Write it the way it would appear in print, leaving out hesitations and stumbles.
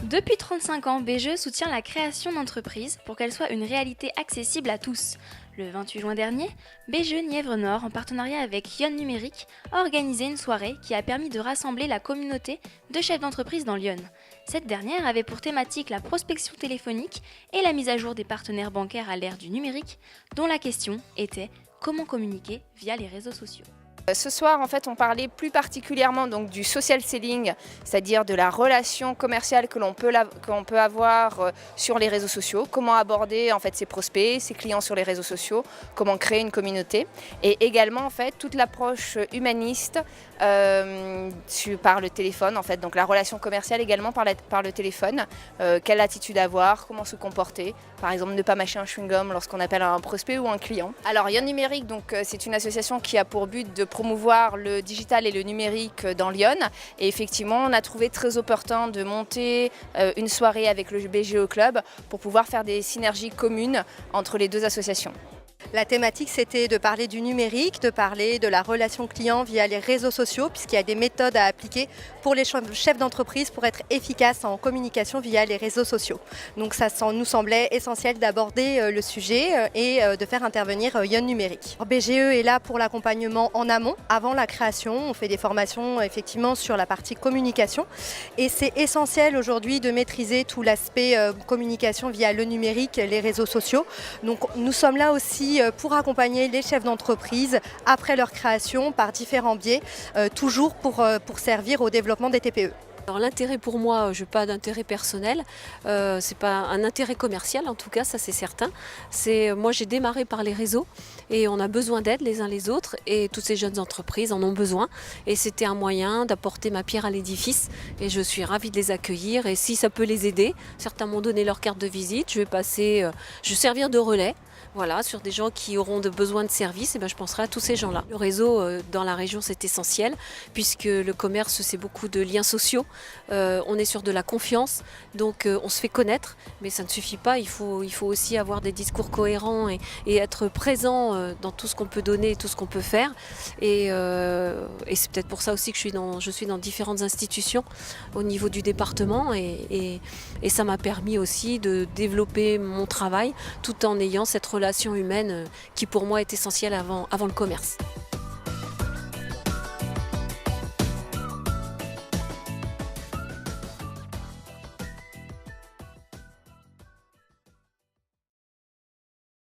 Depuis 35 ans, BGE soutient la création d'entreprises pour qu'elles soient une réalité accessible à tous. Le 28 juin dernier, BGE Nièvre Nord, en partenariat avec Lyon Numérique, a organisé une soirée qui a permis de rassembler la communauté de chefs d'entreprise dans Lyon. Cette dernière avait pour thématique la prospection téléphonique et la mise à jour des partenaires bancaires à l'ère du numérique, dont la question était comment communiquer via les réseaux sociaux. Ce soir, en fait, on parlait plus particulièrement donc, du social selling, c'est-à-dire de la relation commerciale que l'on peut avoir sur les réseaux sociaux, comment aborder en fait, ses prospects, ses clients sur les réseaux sociaux, comment créer une communauté, et également en fait, toute l'approche humaniste par le téléphone, en fait, donc la relation commerciale également par le téléphone, quelle attitude avoir, comment se comporter, par exemple ne pas mâcher un chewing-gum lorsqu'on appelle un prospect ou un client. Alors Lyon Numérique, c'est une association qui a pour but de promouvoir le digital et le numérique dans Lyon. Et effectivement, on a trouvé très opportun de monter une soirée avec le BGE Club pour pouvoir faire des synergies communes entre les deux associations. La thématique, c'était de parler du numérique, de parler de la relation client via les réseaux sociaux, puisqu'il y a des méthodes à appliquer pour les chefs d'entreprise pour être efficaces en communication via les réseaux sociaux. Donc ça nous semblait essentiel d'aborder le sujet et de faire intervenir Lyon Numérique. BGE est là pour l'accompagnement en amont, avant la création. On fait des formations effectivement sur la partie communication et c'est essentiel aujourd'hui de maîtriser tout l'aspect communication via le numérique, les réseaux sociaux. Donc nous sommes là aussi pour accompagner les chefs d'entreprise après leur création par différents biais, toujours pour servir au développement des TPE. Alors l'intérêt pour moi, je n'ai pas d'intérêt personnel, c'est pas un intérêt commercial en tout cas, ça c'est certain. Moi j'ai démarré par les réseaux et on a besoin d'aide les uns les autres et toutes ces jeunes entreprises en ont besoin et c'était un moyen d'apporter ma pierre à l'édifice et je suis ravie de les accueillir et si ça peut les aider, certains m'ont donné leur carte de visite, je vais servir de relais. Voilà, sur des gens qui auront besoin de services, et je penserai à tous ces gens-là. Le réseau dans la région, c'est essentiel, puisque le commerce, c'est beaucoup de liens sociaux. On est sur de la confiance, donc on se fait connaître, mais ça ne suffit pas. Il faut aussi avoir des discours cohérents et être présent dans tout ce qu'on peut donner, tout ce qu'on peut faire. Et c'est peut-être pour ça aussi que je suis dans différentes institutions au niveau du département, et ça m'a permis aussi de développer mon travail tout en ayant cette relation humaine qui pour moi est essentielle avant le commerce.